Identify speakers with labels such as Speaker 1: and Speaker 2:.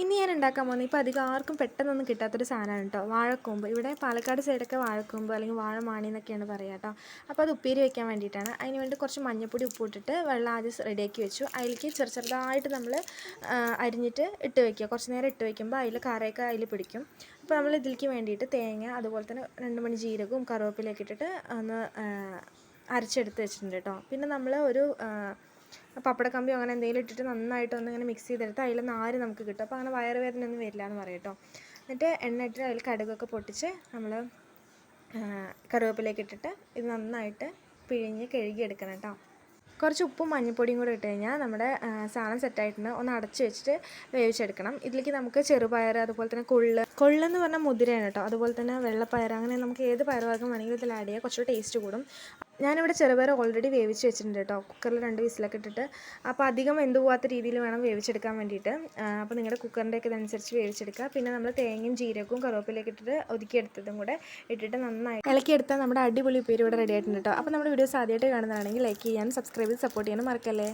Speaker 1: ഇനി ഞാൻ ഉണ്ടാക്കാൻ പോകുന്നത് ഇപ്പോൾ അധികം ആർക്കും പെട്ടെന്നൊന്നും കിട്ടാത്തൊരു സാധനമാണ് കേട്ടോ, വാഴക്കൂമ്പ്. ഇവിടെ പാലക്കാട് സൈഡൊക്കെ വാഴക്കൂമ്പ് അല്ലെങ്കിൽ വാഴമാണി എന്നൊക്കെയാണ് പറയുക കേട്ടോ. അപ്പോൾ അത് ഉപ്പേരി വയ്ക്കാൻ വേണ്ടിയിട്ടാണ്. അതിന് വേണ്ടി കുറച്ച് മഞ്ഞൾപ്പൊടി ഉപ്പിട്ടിട്ട് വെള്ളം ആദ്യം റെഡിയാക്കി വെച്ചു. അതിലേക്ക് ചെറുതായിട്ട് നമ്മൾ അരിഞ്ഞിട്ട് ഇട്ട് വയ്ക്കുക. കുറച്ച് നേരം ഇട്ട് വയ്ക്കുമ്പോൾ അതിൽ കറയൊക്കെ അതിൽ പിടിക്കും. അപ്പോൾ നമ്മൾ ഇതിലേക്ക് വേണ്ടിയിട്ട് തേങ്ങ, അതുപോലെ തന്നെ 2 മണി ജീരകവും കറിവേപ്പിലയൊക്കെ ഇട്ടിട്ട് ഒന്ന് അരച്ചെടുത്ത് വെച്ചിട്ടുണ്ട് കേട്ടോ. പിന്നെ നമ്മൾ ഒരു പപ്പടക്കമ്പിയോ അങ്ങനെ എന്തെങ്കിലും ഇട്ടിട്ട് നന്നായിട്ടൊന്ന് ഇങ്ങനെ മിക്സ് ചെയ്തെടുത്ത് അതിൽ നാര് നമുക്ക് കിട്ടും. അപ്പോൾ അങ്ങനെ വയറുവേദനയൊന്നും വരില്ല എന്ന് പറയും കേട്ടോ. എന്നിട്ട് എണ്ണ ഇട്ടിട്ട് അതിൽ കടുകൊക്കെ പൊട്ടിച്ച് നമ്മൾ കറിവേപ്പിലേക്ക് ഇട്ടിട്ട് ഇത് നന്നായിട്ട് പിഴിഞ്ഞ് കഴുകിയെടുക്കണം കേട്ടോ. കുറച്ച് ഉപ്പും മഞ്ഞൾപ്പൊടിയും കൂടെ ഇട്ട് കഴിഞ്ഞാൽ നമ്മുടെ സാധനം സെറ്റായിട്ടുണ്ട്. ഒന്ന് അടച്ച് വെച്ചിട്ട് വേവിച്ചെടുക്കണം. ഇതിലേക്ക് നമുക്ക് ചെറുപയർ, അതുപോലെ തന്നെ കൊള്ളെന്ന് പറഞ്ഞാൽ മുതിരയാണ് കേട്ടോ. അതുപോലെ തന്നെ വെള്ളപ്പയർ, അങ്ങനെ നമുക്ക് ഏത് പയറുവർഗ്ഗം വേണമെങ്കിലും ഇതിൽ ആഡ് ചെയ്യാം. കുറച്ചുകൂടി ടേസ്റ്റ് കൂടും. ഞാനിവിടെ ചെറുപയർ ഓൾറെഡി വേവിച്ച് വെച്ചിട്ടുണ്ട് കേട്ടോ. കുക്കറിൽ 2 വിസിലൊക്കെ ഇട്ടിട്ട്. അപ്പോൾ അധികം വെന്ത് പോകാത്ത രീതിയിൽ വേണം വേവിച്ചെടുക്കാൻ വേണ്ടിയിട്ട്. അപ്പോൾ നിങ്ങളുടെ കുക്കറിൻ്റെയൊക്കെ ഇതനുസരിച്ച് വേവിച്ചെടുക്കുക. പിന്നെ നമ്മൾ തേങ്ങയും ജീരകവും കറിവേപ്പിലയൊക്കെ ഇട്ടിട്ട് ഒതുക്കിയെടുത്തതും കൂടെ ഇട്ടിട്ട് നന്നായി ഇളക്കിയെടുത്താൽ നമ്മുടെ അടിപൊളി ഉപ്പേരി ഇവിടെ റെഡി ആയിട്ടുണ്ട് കേട്ടോ. അപ്പോൾ നമ്മുടെ വീഡിയോസ് ആദ്യമായിട്ട് കാണുന്നതാണെങ്കിൽ ലൈക്ക് ചെയ്യാനും സബ്സ്ക്രൈബ് ചെയ്ത് സപ്പോർട്ട് ചെയ്യാനും മറക്കല്ലേ.